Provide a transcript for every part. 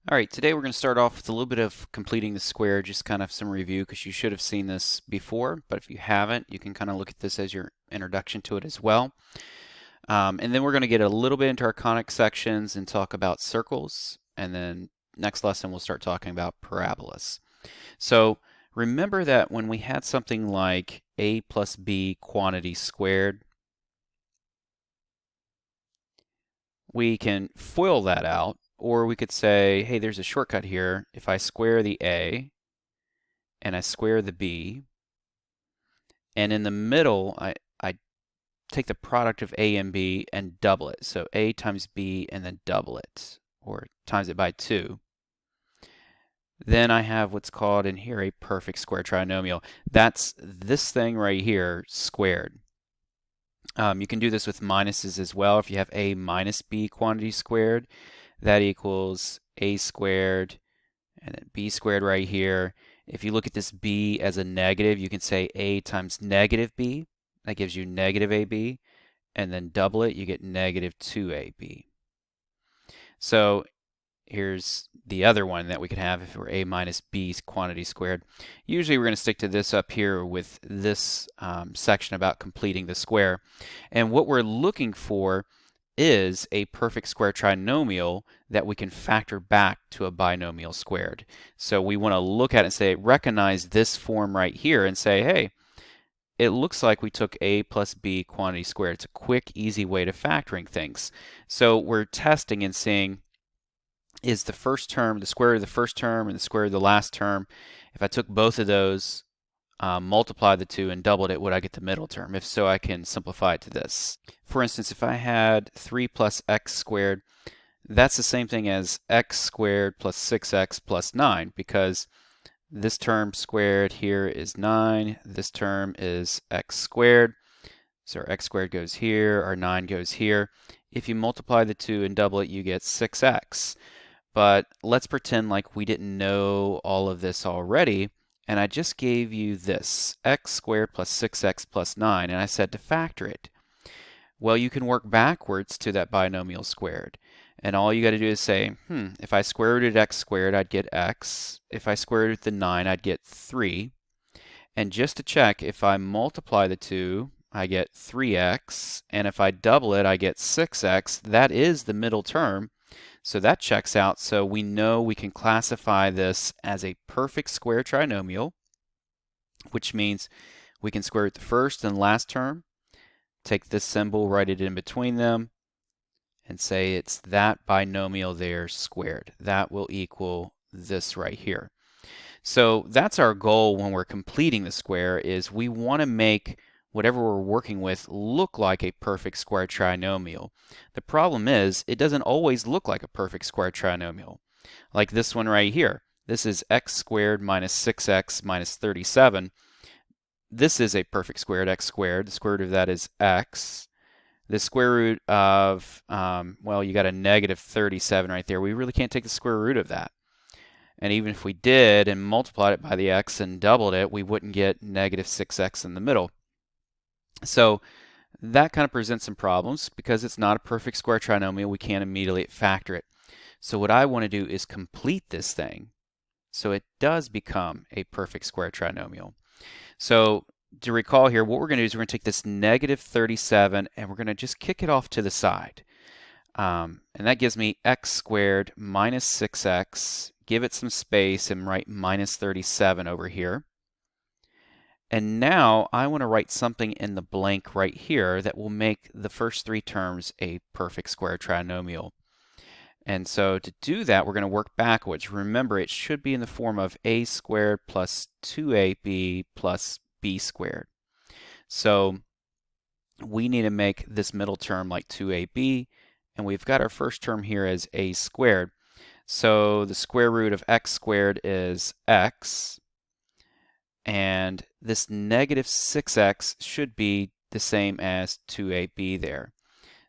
All right, today we're going to start off with a little bit of completing the square, just kind of some review because you should have seen this before, but if you haven't, you can kind of look at this as your introduction to it as well. And then we're going to get a little bit into our conic sections and talk about circles, and then next lesson we'll start talking about parabolas. So remember that when we had something like a plus b quantity squared, we can FOIL that out, or we could say, hey, there's a shortcut here. If I square the a and I square the b, and in the middle, I take the product of a and b and double it. So a times b and then double it, or times it by 2. Then I have what's called in here a perfect square trinomial. That's this thing right here squared. You can do this with minuses as well. If you have a minus b quantity squared, that equals a squared and then b squared right here. If you look at this b as a negative, you can say a times negative b. That gives you negative ab. And then double it, you get negative 2ab. So here's the other one that we could have if it were a minus b quantity squared. Usually we're going to stick to this up here with this section about completing the square. And what we're looking for is a perfect square trinomial that we can factor back to a binomial squared. So we want to look at it and say, recognize this form right here and say, hey, it looks like we took a plus b quantity squared. It's a quick, easy way to factoring things. So we're testing and seeing, is the first term, the square of the first term and the square of the last term, if I took both of those, multiply the two and doubled it, would I get the middle term? If so, I can simplify it to this. For instance, if I had 3 plus x squared, that's the same thing as x squared plus 6x plus 9, because this term squared here is 9, this term is x squared, so our x squared goes here, our 9 goes here. If you multiply the 2 and double it, you get 6x. But let's pretend like we didn't know all of this already, and I just gave you this, x squared plus 6x plus 9, and I said to factor it. Well, you can work backwards to that binomial squared. And all you got to do is say, if I square rooted x squared, I'd get x. If I square rooted the 9, I'd get 3. And just to check, if I multiply the 2, I get 3x. And if I double it, I get 6x. That is the middle term. So that checks out. So we know we can classify this as a perfect square trinomial, which means we can square root the first and last term, take this symbol, write it in between them, and say it's that binomial there squared. That will equal this right here. So that's our goal when we're completing the square, is we want to make whatever we're working with look like a perfect square trinomial. The problem is it doesn't always look like a perfect square trinomial. Like this one right here. This is x squared minus 6x minus 37. This is a perfect squared, x squared. The square root of that is x. The square root of, well, you got a negative 37 right there. We really can't take the square root of that. And even if we did and multiplied it by the x and doubled it, we wouldn't get negative 6x in the middle. So that kind of presents some problems because it's not a perfect square trinomial. We can't immediately factor it. So what I want to do is complete this thing so it does become a perfect square trinomial. So to recall here, what we're going to do is we're going to take this negative 37 and we're going to just kick it off to the side. And that gives me x squared minus 6x. Give it some space and write minus 37 over here. And now I want to write something in the blank right here that will make the first three terms a perfect square trinomial. And so to do that, we're going to work backwards. Remember, it should be in the form of a squared plus 2ab plus b squared. So we need to make this middle term like 2ab, and we've got our first term here as a squared. So the square root of x squared is x, and this negative 6x should be the same as 2ab there.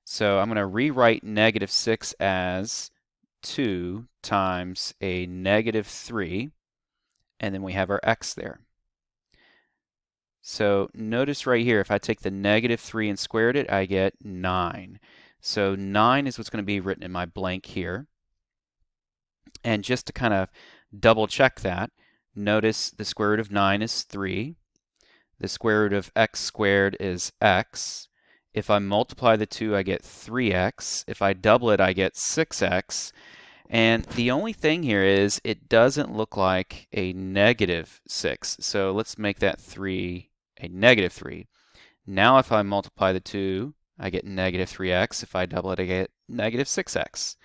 So I'm going to rewrite negative 6 as 2 times a negative 3, and then we have our x there. So notice right here, if I take the negative 3 and squared it, I get 9. So 9 is what's going to be written in my blank here. And just to kind of double check that, notice the square root of 9 is 3. The square root of x squared is x. If I multiply the two, I get 3x. If I double it, I get 6x. And the only thing here is it doesn't look like a negative 6. So let's make that 3 a negative 3. Now if I multiply the two, I get negative 3x. If I double it, I get negative 6x.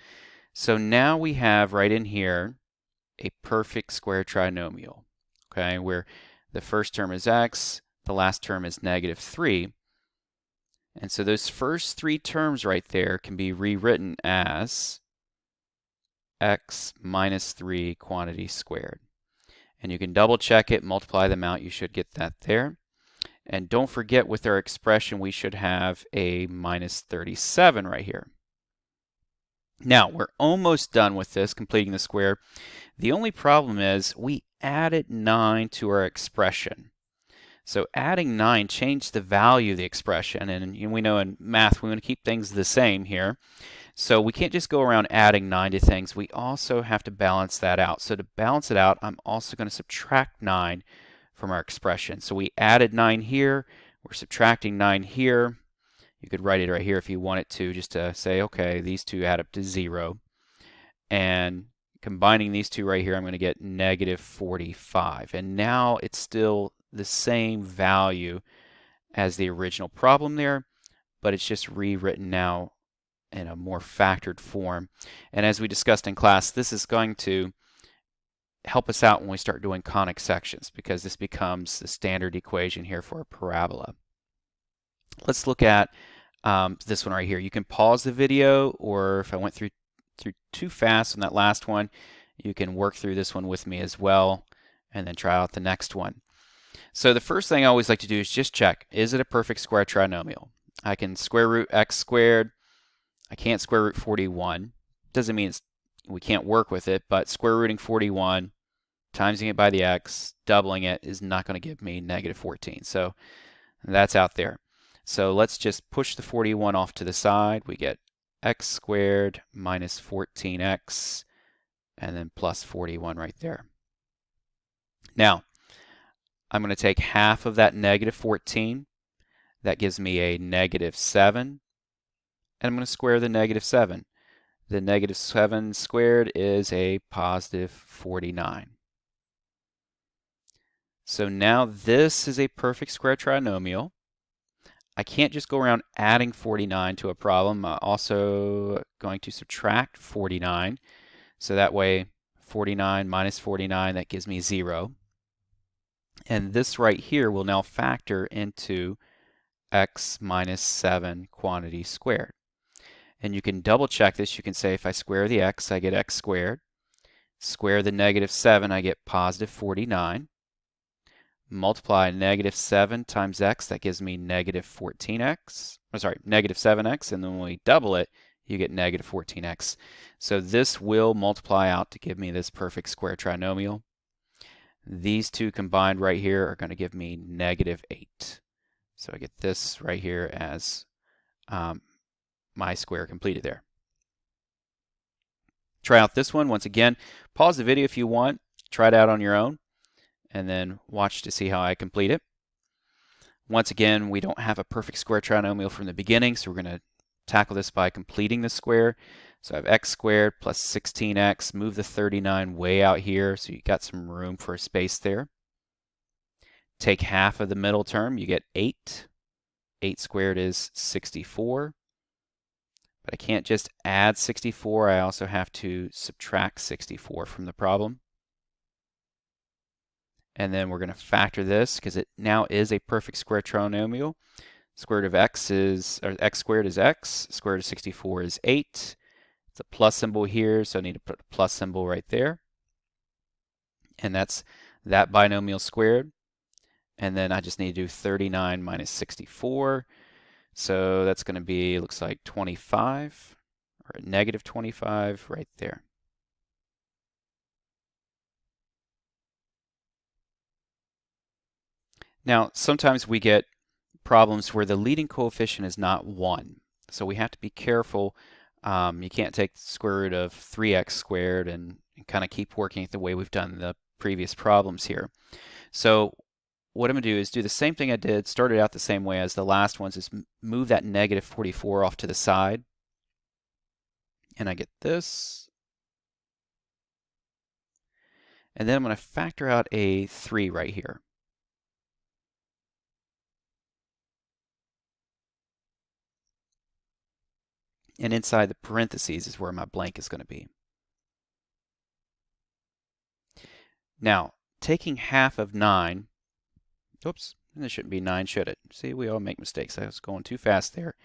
So now we have right in here a perfect square trinomial, okay, where the first term is x, the last term is negative 3. And so those first three terms right there can be rewritten as x minus 3 quantity squared. And you can double check it, multiply them out, you should get that there. And don't forget with our expression we should have a minus 37 right here. Now we're almost done with this, completing the square. The only problem is we added 9 to our expression. So adding 9 changed the value of the expression, and we know in math we want to keep things the same here. So we can't just go around adding 9 to things. We also have to balance that out. So to balance it out, I'm also going to subtract 9 from our expression. So we added 9 here. We're subtracting 9 here. You could write it right here if you wanted to, just to say, okay, these two add up to 0. And combining these two right here, I'm going to get negative 45. And now it's still the same value as the original problem there, but it's just rewritten now in a more factored form. And as we discussed in class, this is going to help us out when we start doing conic sections, because this becomes the standard equation here for a parabola. Let's look at this one right here. You can pause the video, or if I went through too fast on that last one, you can work through this one with me as well and then try out the next one. So the first thing I always like to do is just check, is it a perfect square trinomial? I can square root x squared. I can't square root 41. Doesn't mean we can't work with it, but square rooting 41, timesing it by the x, doubling it is not going to give me negative 14. So that's out there. So let's just push the 41 off to the side. We get x squared minus 14x, and then plus 41 right there. Now, I'm going to take half of that negative 14. That gives me a negative 7. And I'm going to square the negative 7. The negative 7 squared is a positive 49. So now this is a perfect square trinomial. I can't just go around adding 49 to a problem. I'm also going to subtract 49. So that way 49 minus 49, that gives me 0. And this right here will now factor into x minus 7 quantity squared. And you can double check this. You can say if I square the x, I get x squared. Square the negative 7, I get positive 49. Multiply negative 7 times x, that gives me negative 14x. Oh, sorry, negative 7x, and then when we double it, you get negative 14x. So this will multiply out to give me this perfect square trinomial. These two combined right here are going to give me negative 8. So I get this right here as my square completed there. Try out this one. Once again, pause the video if you want. Try it out on your own, and then watch to see how I complete it. Once again, we don't have a perfect square trinomial from the beginning, so we're going to tackle this by completing the square. So I have x squared plus 16x. Move the 39 way out here, so you got some room for a space there. Take half of the middle term, you get 8. 8 squared is 64. But I can't just add 64, I also have to subtract 64 from the problem. And then we're going to factor this because it now is a perfect square trinomial. Square root of x is, or x squared is x. Square root of 64 is 8. It's a plus symbol here, so I need to put a plus symbol right there. And that's that binomial squared. And then I just need to do 39 minus 64. So that's going to be, looks like 25, or negative 25 right there. Now, sometimes we get problems where the leading coefficient is not 1. So we have to be careful. You can't take the square root of 3x squared and and kind of keep working it the way we've done the previous problems here. So what I'm going to do is do the same thing I did, started out the same way as the last ones, is move that negative 44 off to the side. And I get this. And then I'm going to factor out a 3 right here. And inside the parentheses is where my blank is going to be. Now, taking half of 9, oops, this shouldn't be 9, should it? See, we all make mistakes. I was going too fast there.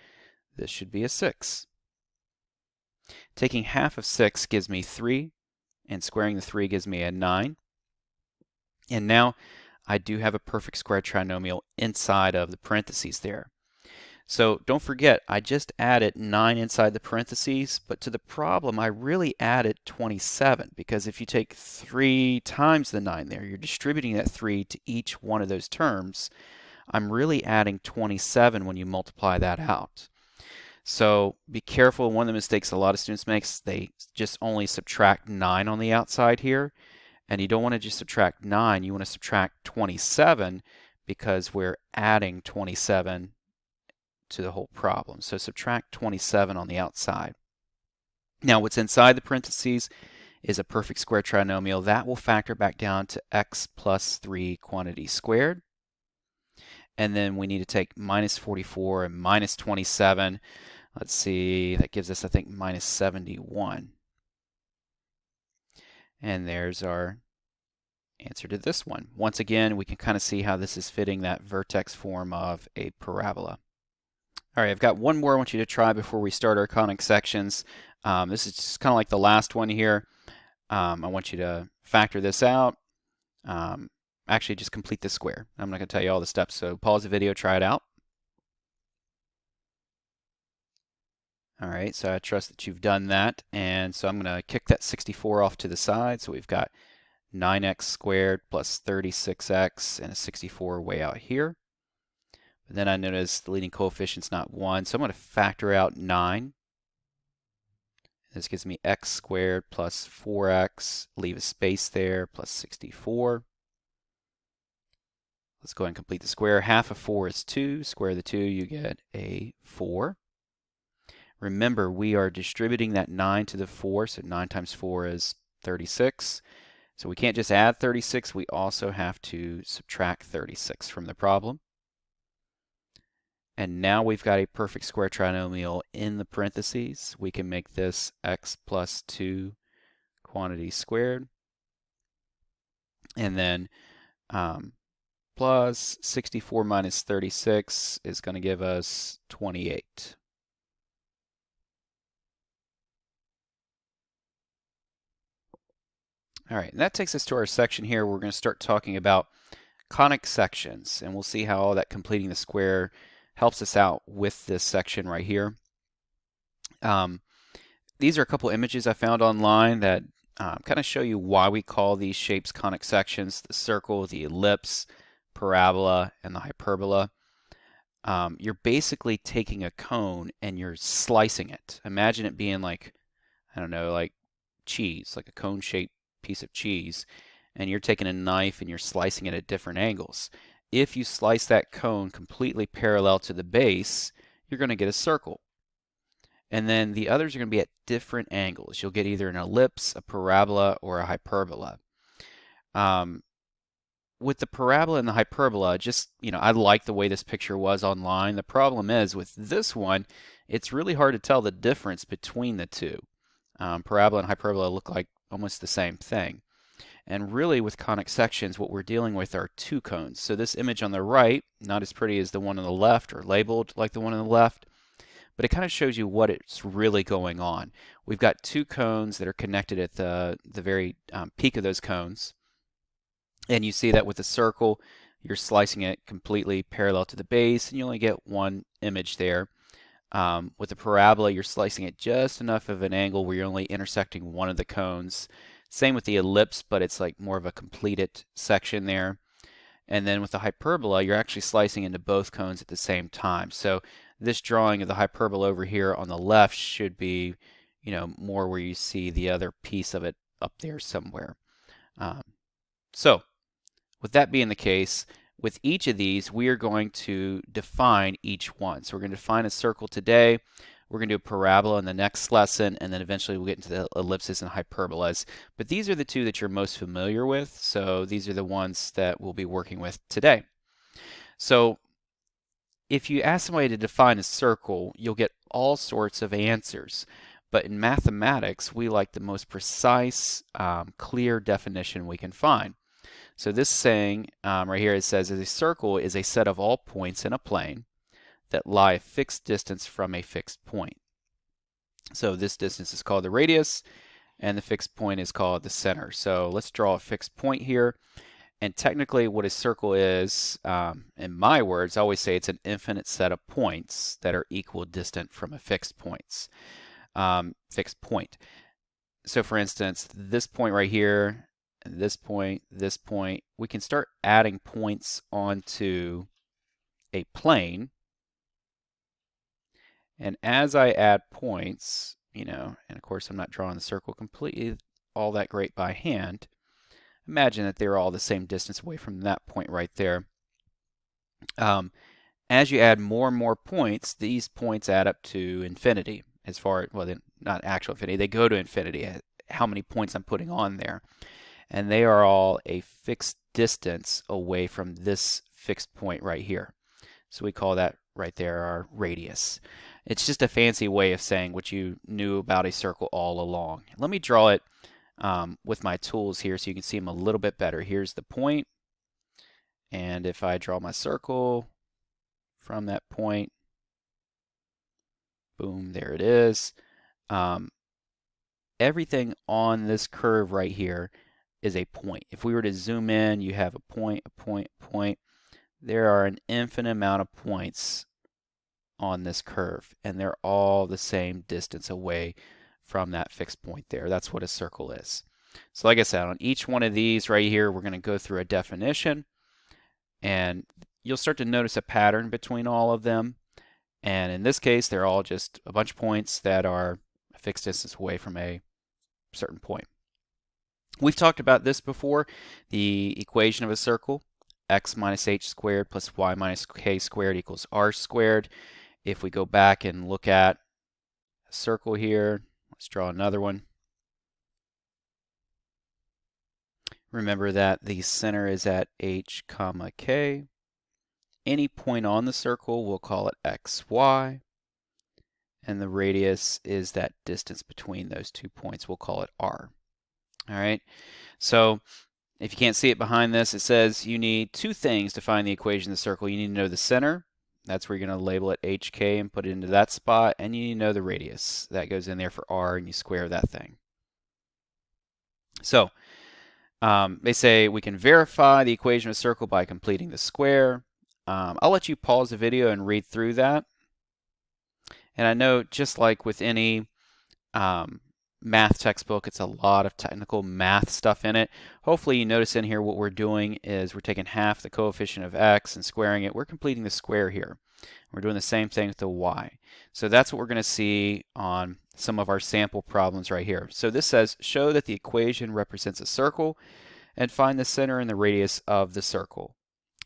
This should be a 6. Taking half of 6 gives me 3, and squaring the 3 gives me a 9. And now I do have a perfect square trinomial inside of the parentheses there. So don't forget, I just added 9 inside the parentheses, but to the problem, I really added 27, because if you take 3 times the 9 there, you're distributing that 3 to each one of those terms. I'm really adding 27 when you multiply that out. So be careful. One of the mistakes a lot of students make is they just only subtract 9 on the outside here, and you don't want to just subtract 9, you want to subtract 27, because we're adding 27 to the whole problem. So subtract 27 on the outside. Now what's inside the parentheses is a perfect square trinomial. That will factor back down to x plus 3 quantity squared. And then we need to take minus 44 and minus 27. Let's see, that gives us, I think, minus 71. And there's our answer to this one. Once again, we can kind of see how this is fitting that vertex form of a parabola. All right, I've got one more I want you to try before we start our conic sections. This is just kind of like the last one here. I want you to factor this out. Actually, just complete the square. I'm not going to tell you all the steps, so pause the video, try it out. All right, so I trust that you've done that. And so I'm going to kick that 64 off to the side. So we've got 9x squared plus 36x and a 64 way out here. But then I notice the leading coefficient's not 1, so I'm going to factor out 9. This gives me x squared plus 4x, leave a space there, plus 64. Let's go ahead and complete the square. Half of 4 is 2. Square the 2, you get a 4. Remember, we are distributing that 9 to the 4, so 9 times 4 is 36. So we can't just add 36, we also have to subtract 36 from the problem. And now we've got a perfect square trinomial in the parentheses. We can make this x plus 2 quantity squared. And then plus 64 minus 36 is going to give us 28. All right, and that takes us to our section here. We're going to start talking about conic sections, and we'll see how all that completing the square helps us out with this section right here. These are a couple images I found online that kind of show you why we call these shapes conic sections: the circle, the ellipse, parabola, and the hyperbola. You're basically taking a cone and you're slicing it. Imagine it being like, I don't know, like cheese, like a cone-shaped piece of cheese, and you're taking a knife and you're slicing it at different angles. If you slice that cone completely parallel to the base, you're going to get a circle. And then the others are going to be at different angles. You'll get either an ellipse, a parabola, or a hyperbola. With the parabola and the hyperbola, just, I like the way this picture was online. The problem is with this one, it's really hard to tell the difference between the two. Parabola and hyperbola look like almost the same thing. And really with conic sections, what we're dealing with are two cones. So this image on the right, not as pretty as the one on the left, or labeled like the one on the left, but it kind of shows you what it's really going on. We've got two cones that are connected at the very peak of those cones. And you see that with the circle, you're slicing it completely parallel to the base, and you only get one image there. With the parabola, you're slicing it just enough of an angle where you're only intersecting one of the cones. Same with the ellipse, but it's like more of a completed section there. And then with the hyperbola, you're actually slicing into both cones at the same time. So this drawing of the hyperbola over here on the left should be, more where you see the other piece of it up there somewhere. So with that being the case, with each of these, we are going to define each one. So we're going to define a circle today. We're going to do a parabola in the next lesson, and then eventually we'll get into the ellipses and hyperbolas. But these are the two that you're most familiar with, so these are the ones that we'll be working with today. So if you ask somebody to define a circle, you'll get all sorts of answers. But in mathematics, we like the most precise, clear definition we can find. So this saying right here, it says, a circle is a set of all points in a plane that lie a fixed distance from a fixed point. So this distance is called the radius, and the fixed point is called the center. So let's draw a fixed point here. And technically what a circle is, in my words, I always say it's an infinite set of points that are equal distant from a fixed point. So for instance, this point right here, and this point, we can start adding points onto a plane. And as I add points, and of course I'm not drawing the circle completely all that great by hand, imagine that they're all the same distance away from that point right there. As you add more and more points, these points add up to infinity. As far as, well, not actual infinity, they go to infinity, how many points I'm putting on there. And they are all a fixed distance away from this fixed point right here. So we call that right there our radius. It's just a fancy way of saying what you knew about a circle all along. Let me draw it with my tools here so you can see them a little bit better. Here's the point, and if I draw my circle from that point, boom, there it is. Everything on this curve right here is a point. If we were to zoom in, you have a point, a point, a point. There are an infinite amount of points on this curve, and they're all the same distance away from that fixed point there. That's what a circle is. So like I said, on each one of these right here, we're going to go through a definition, and you'll start to notice a pattern between all of them. And in this case, they're all just a bunch of points that are a fixed distance away from a certain point. We've talked about this before, the equation of a circle, x minus h squared plus y minus k squared equals r squared. If we go back and look at a circle here, let's draw another one. Remember that the center is at h comma k. Any point on the circle, we'll call it x, y. And the radius is that distance between those 2 points. We'll call it r. All right. So if you can't see it behind this, it says you need 2 things to find the equation of the circle. You need to know the center. That's where you're going to label it HK and put it into that spot. And you need to know the radius. That goes in there for r, and you square that thing. So they say we can verify the equation of a circle by completing the square. I'll let you pause the video and read through that. And I know, just like with any math textbook, it's a lot of technical math stuff in it. Hopefully you notice in here what we're doing is we're taking half the coefficient of x and squaring it. We're completing the square here. We're doing the same thing with the y. So that's what we're going to see on some of our sample problems right here. So this says, show that the equation represents a circle and find the center and the radius of the circle.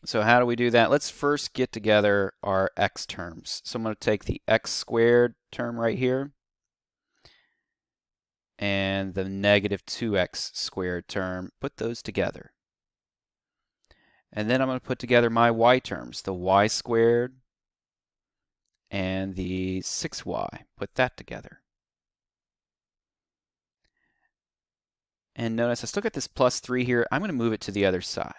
So how do we do that? Let's first get together our x terms. So I'm going to take the x squared term right here and the negative 2x squared term, put those together. And then I'm going to put together my y terms, the y squared and the 6y, put that together. And notice I still got this plus 3 here. I'm going to move it to the other side.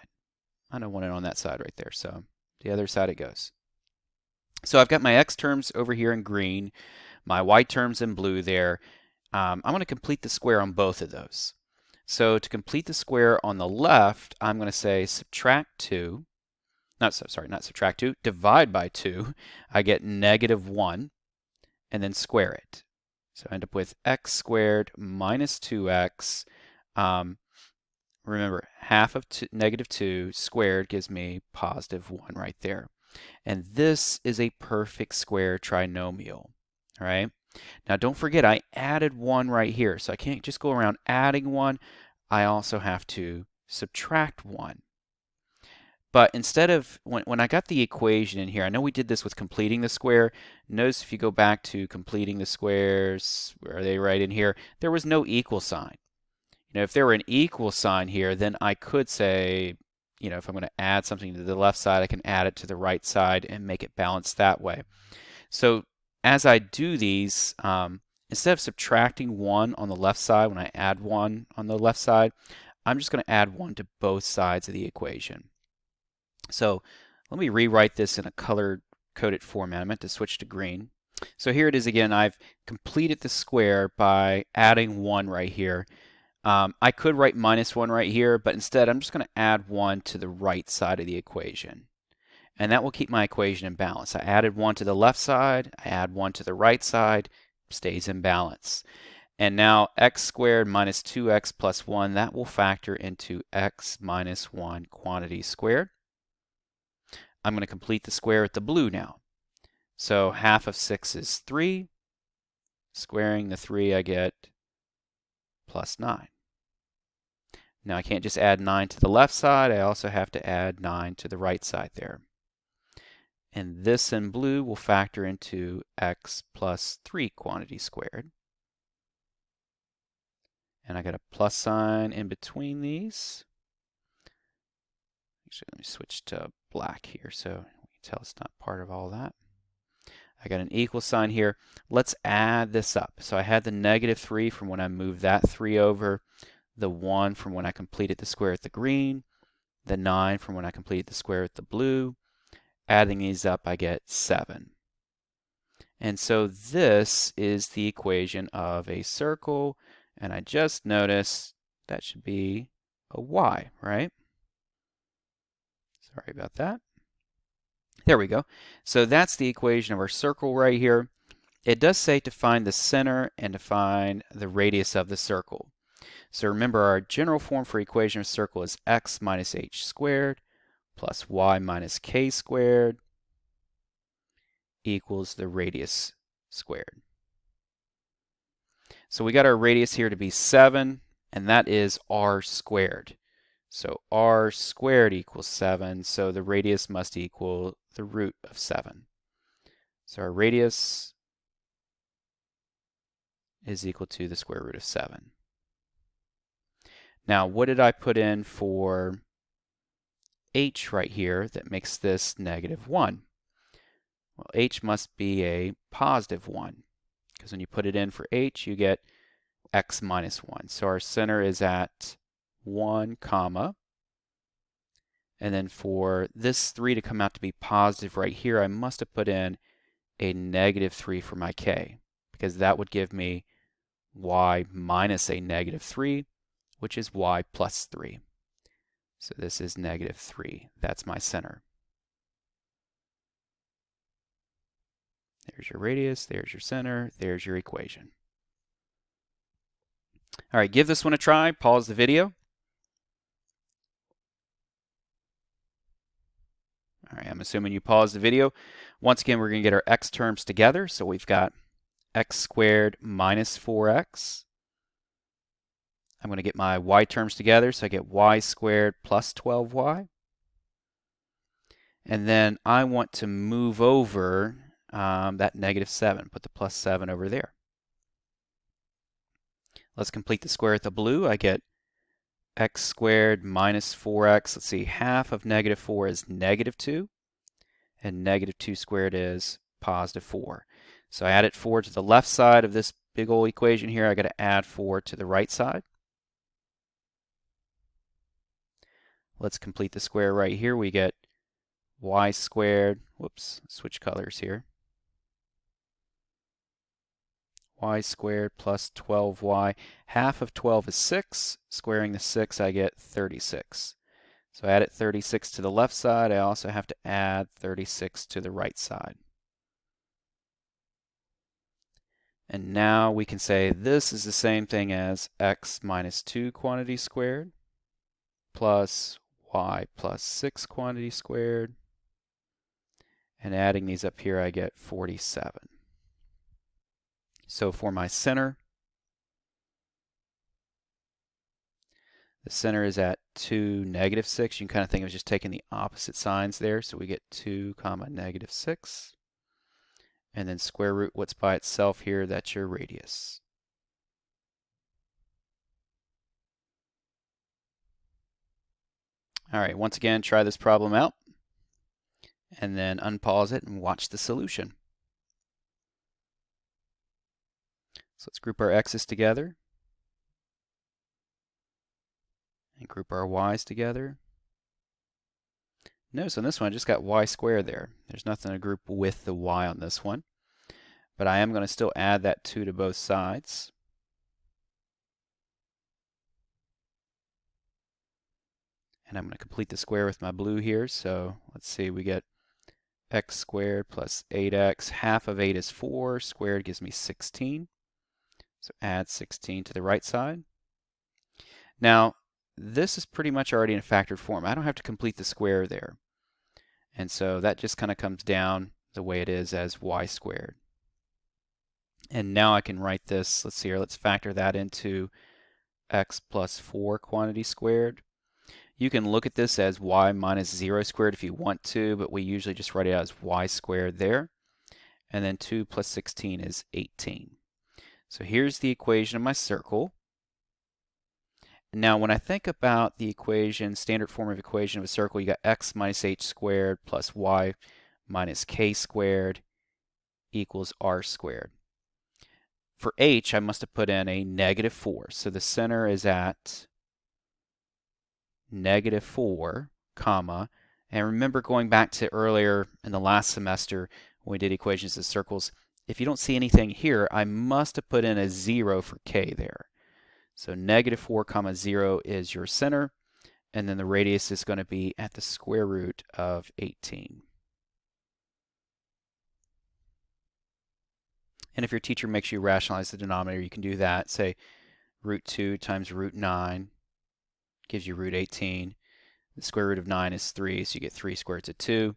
I don't want it on that side right there, so the other side it goes. So I've got my x terms over here in green, my y terms in blue there. I'm going to complete the square on both of those. So to complete the square on the left, I'm going to say subtract 2. Not subtract 2, divide by 2. I get negative 1, and then square it. So I end up with x squared minus 2x. Remember, half of negative 2 squared gives me positive 1 right there. And this is a perfect square trinomial. All right? Now don't forget I added 1 right here, so I can't just go around adding 1. I also have to subtract 1. But instead of, when I got the equation in here, I know we did this with completing the square. Notice if you go back to completing the squares, where are they, right in here, there was no equal sign. You know, if there were an equal sign here, then I could say, you know, if I'm going to add something to the left side, I can add it to the right side and make it balanced that way. So as I do these, instead of subtracting 1 on the left side when I add 1 on the left side, I'm just going to add 1 to both sides of the equation. So let me rewrite this in a color-coded format. I meant to switch to green. So here it is again. I've completed the square by adding 1 right here. I could write -1 right here, but instead I'm just going to add 1 to the right side of the equation. And that will keep my equation in balance. I added 1 to the left side, I add 1 to the right side, stays in balance. And now x squared minus 2x plus 1, that will factor into x minus 1 quantity squared. I'm going to complete the square with the blue now. So half of 6 is 3. Squaring the 3, I get plus 9. Now I can't just add 9 to the left side, I also have to add 9 to the right side there. And this in blue will factor into x plus 3 quantity squared. And I got a plus sign in between these. Actually, let me switch to black here so we can tell it's not part of all that. I got an equal sign here. Let's add this up. So I had the -3 from when I moved that 3 over, the 1 from when I completed the square with the green, the 9 from when I completed the square with the blue. Adding these up, I get 7. And so this is the equation of a circle, and I just noticed that should be a y, right? Sorry about that. There we go. So that's the equation of our circle right here. It does say to find the center and to find the radius of the circle. So remember, our general form for equation of circle is x minus h squared plus y minus k squared equals the radius squared. So we got our radius here to be 7, and that is r squared. So r squared equals 7, so the radius must equal the root of 7. So our radius is equal to the square root of 7. Now, what did I put in for h right here that makes this -1? Well, h must be a positive 1, because when you put it in for h, you get x minus 1. So our center is at 1, comma. And then for this 3 to come out to be positive right here, I must have put in a -3 for my k, because that would give me y minus a -3, which is y plus 3. So this is -3. That's my center. There's your radius, there's your center, there's your equation. All right, give this one a try. Pause the video. All right, I'm assuming you paused the video. Once again, we're going to get our x terms together. So we've got x squared minus 4x. I'm going to get my y terms together, so I get y squared plus 12y. And then I want to move over that -7, put the plus 7 over there. Let's complete the square with the blue. I get x squared minus 4x. Let's see, half of -4 is -2, and -2 squared is positive 4. So I added 4 to the left side of this big old equation here. I got to add 4 to the right side. Let's complete the square right here. We get y squared, whoops, switch colors here. Y squared plus 12y. Half of 12 is 6. Squaring the 6, I get 36. So I added 36 to the left side. I also have to add 36 to the right side. And now we can say this is the same thing as x minus 2 quantity squared plus y plus 6 quantity squared. And adding these up here, I get 47. So for my center, the center is at 2, -6. You can kind of think of just taking the opposite signs there. So we get 2, -6. And then square root what's by itself here, that's your radius. All right, once again, try this problem out. And then unpause it and watch the solution. So let's group our x's together. And group our y's together. Notice on this one I just got y squared there. There's nothing to group with the y on this one. But I am going to still add that 2 to both sides. And I'm going to complete the square with my blue here. So let's see, we get x squared plus 8x. Half of 8 is 4. Squared gives me 16. So add 16 to the right side. Now, this is pretty much already in factored form. I don't have to complete the square there. And so that just kind of comes down the way it is as y squared. And now I can write this, let's see here, let's factor that into x plus 4 quantity squared. You can look at this as y minus 0 squared if you want to, but we usually just write it out as y squared there. And then 2 plus 16 is 18. So here's the equation of my circle. Now when I think about the equation, standard form of equation of a circle, you got x minus h squared plus y minus k squared equals r squared. For h, I must have put in a -4. So the center is at -4, comma. And remember going back to earlier in the last semester when we did equations of circles, if you don't see anything here, I must have put in a 0 for k there. So -4, comma 0 is your center. And then the radius is going to be at the square root of 18. And if your teacher makes you rationalize the denominator, you can do that. Say root 2 times root 9 gives you root 18. The square root of 9 is 3, so you get 3 squared to 2.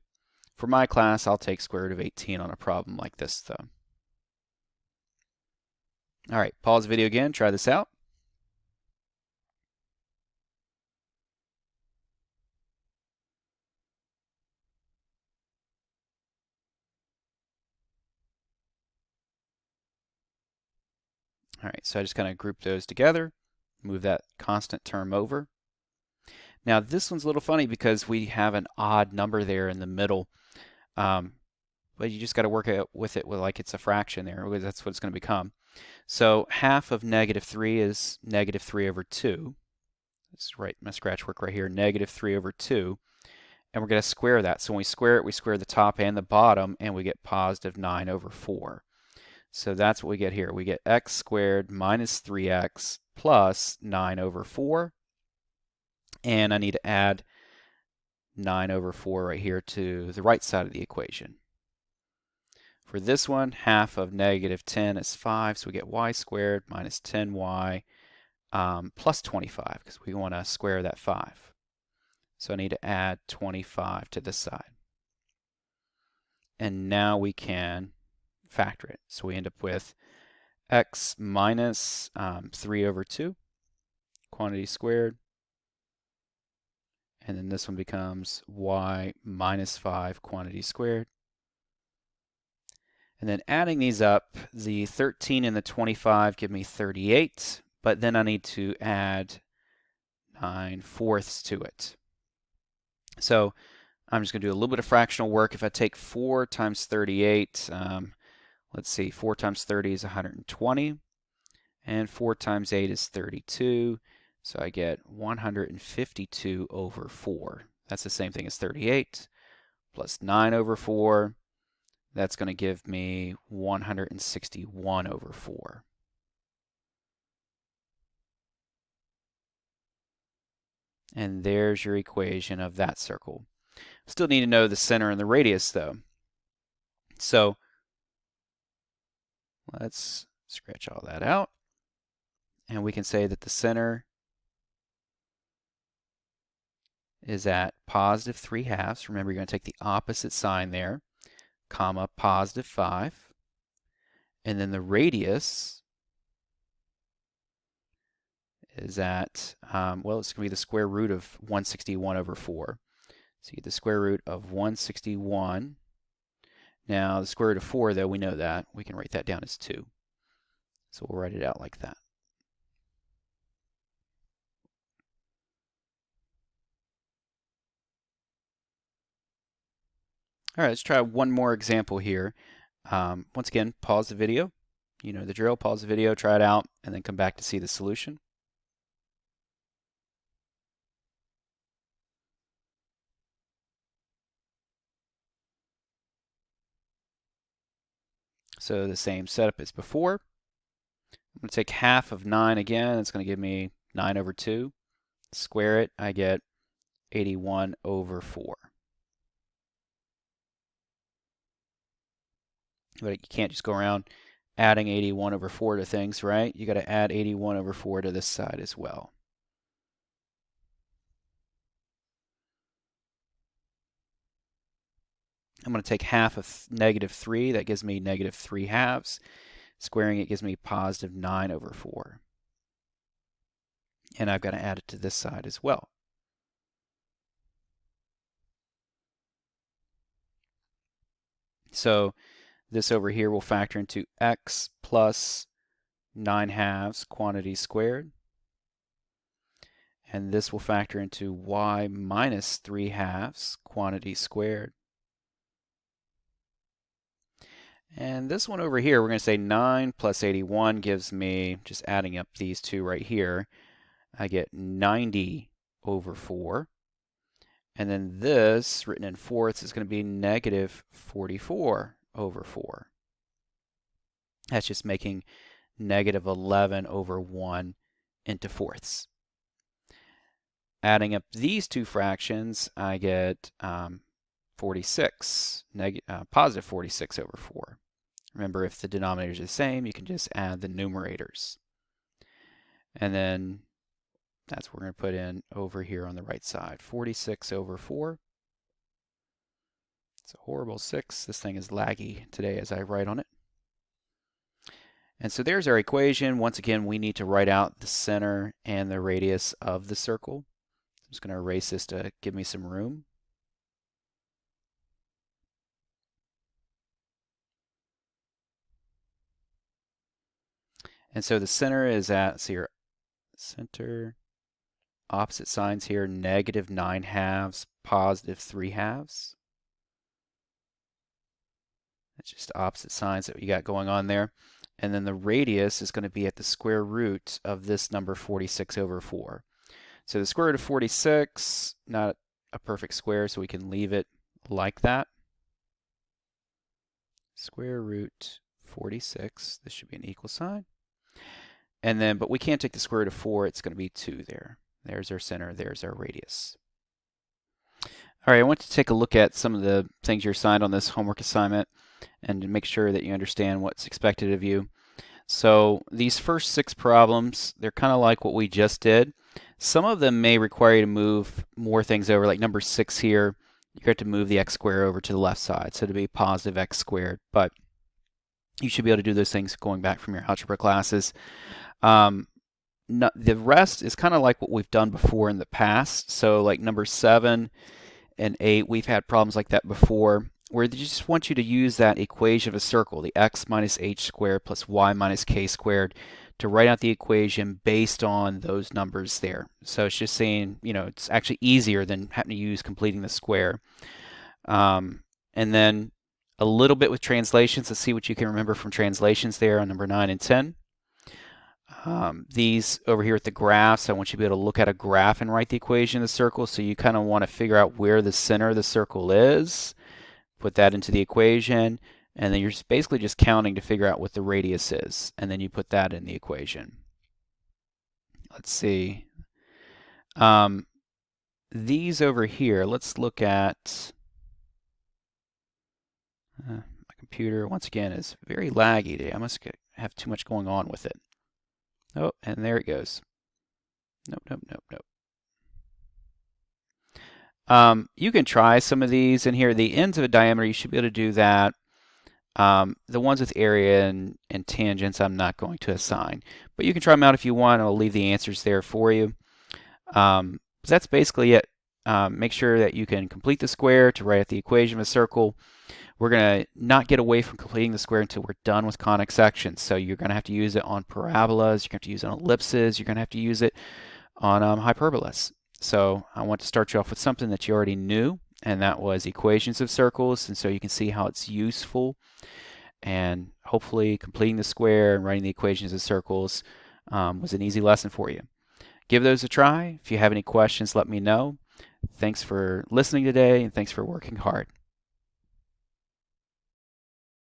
For my class, I'll take square root of 18 on a problem like this, though. All right, pause the video again, try this out. All right, so I just kind of group those together, move that constant term over. Now this one's a little funny because we have an odd number there in the middle, but you just got to work with it like it's a fraction there, because that's what it's going to become. So half of -3 is -3 over 2. Let's write my scratch work right here, -3 over 2. And we're going to square that. So when we square it, we square the top and the bottom, and we get positive 9 over 4. So that's what we get here. We get x squared minus 3x plus 9 over 4. And I need to add 9 over 4 right here to the right side of the equation. For this one, half of -10 is 5, so we get y squared minus 10y plus 25, because we want to square that 5. So I need to add 25 to this side. And now we can factor it. So we end up with x minus 3 over 2, quantity squared. And then this one becomes y minus 5, quantity squared. And then adding these up, the 13 and the 25 give me 38, but then I need to add 9/4 to it. So I'm just going to do a little bit of fractional work. If I take 4 times 38, let's see, 4 times 30 is 120, and 4 times 8 is 32, so I get 152 over 4. That's the same thing as 38, plus 9 over 4. That's going to give me 161 over 4. And there's your equation of that circle. Still need to know the center and the radius, though. So let's scratch all that out. And we can say that the center is at positive 3/2. Remember, you're going to take the opposite sign there, comma, positive 5. And then the radius is at, well, it's going to be the square root of 161 over 4. So you get the square root of 161. Now, the square root of 4, though, we know that. We can write that down as 2. So we'll write it out like that. All right, let's try one more example here. Once again, pause the video. You know the drill. Pause the video, try it out, and then come back to see the solution. So the same setup as before. I'm going to take half of 9 again. It's going to give me 9 over 2. Square it, I get 81 over 4. But you can't just go around adding 81 over 4 to things, right? You got to add 81 over 4 to this side as well. I'm going to take half of negative 3. That gives me negative 3 halves. Squaring it gives me positive 9 over 4. And I've got to add it to this side as well. So this over here will factor into x plus 9 halves quantity squared. And this will factor into y minus 3 halves quantity squared. And this one over here, we're going to say 9 plus 81 gives me, just adding up these two right here, I get 90 over 4. And then this, written in fourths, is going to be negative 44 over 4. That's just making negative 11 over 1 into fourths. Adding up these two fractions, I get 46, positive 46 over 4. Remember, if the denominators are the same, you can just add the numerators. And then that's what we're going to put in over here on the right side. 46 over 4. It's a horrible 6. This thing is laggy today as I write on it. And so there's our equation. Once again, we need to write out the center and the radius of the circle. I'm just going to erase this to give me some room. And so the center is at, see your center, opposite signs here, negative 9 halves, positive 3 halves. That's just opposite signs that we got going on there. And then the radius is going to be at the square root of this number 46 over 4. So the square root of 46, not a perfect square, so we can leave it like that. Square root 46, this should be an equal sign. And then, but we can't take the square root of 4, it's going to be 2 there. There's our center, there's our radius. All right, I want to take a look at some of the things you're assigned on this homework assignment and to make sure that you understand what's expected of you. So these first 6 problems, they're kind of like what we just did. Some of them may require you to move more things over, like number 6 here. You have to move the x squared over to the left side, so to be positive x squared. But you should be able to do those things going back from your algebra classes. The rest is kind of like what we've done before in the past. So like number 7 and 8, we've had problems like that before, where they just want you to use that equation of a circle, the x minus h squared plus y minus k squared, to write out the equation based on those numbers there. So it's just saying, you know, it's actually easier than having to use completing the square. And then a little bit with translations. Let's see what you can remember from translations there on number 9 and 10. These over here at the graphs, I want you to be able to look at a graph and write the equation of the circle. So you kind of want to figure out where the center of the circle is, put that into the equation, and then you're basically just counting to figure out what the radius is, and then you put that in the equation. Let's see. These over here, let's look at my computer. Once again, is very laggy today. I must have too much going on with it. Oh, and there it goes. Nope, nope, nope, nope. You can try some of these in here. The ends of a diameter, you should be able to do that. The ones with area and tangents I'm not going to assign, but you can try them out if you want. I'll leave the answers there for you. So that's basically it. Make sure that you can complete the square to write out the equation of a circle. We're going to not get away from completing the square until we're done with conic sections. So you're going to have to use it on parabolas, you're going to have to use it on ellipses, you're going to have to use it on hyperbolas. So I want to start you off with something that you already knew, and that was equations of circles, and so you can see how it's useful. And hopefully completing the square and writing the equations of circles was an easy lesson for you. Give those a try. If you have any questions, let me know. Thanks for listening today, and thanks for working hard.